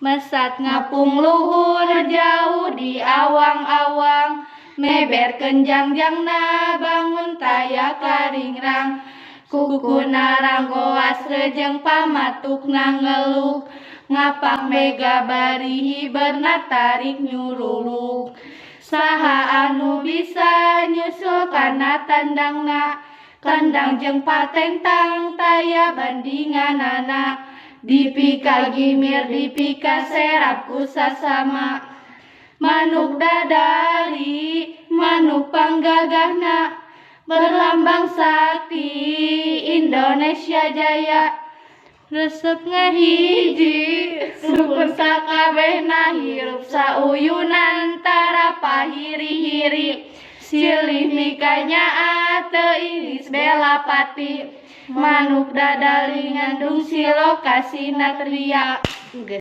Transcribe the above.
Mesat ngapung luhur jauh di awang-awang, meber kenjangjangna bangun taya karingrang. Kukuna ranggoas rejeng pamatukna ngeluh, ngapak mega barihi bernatarik nyuruluk. Saha anu bisa nyusul kana tandangna, kandang jeung patentang taya bandinganana. Dipika gimir dipika serap ku sasama, manuk dadali manuk panggagahna, berlambang sakti Indonesia Jaya. Resep ngahiji sukun sakabehna hirup sauyunan tara pahiri-hiri, silih mikanya teu iris bela pati, manuk dadali ngandung silokasi natria.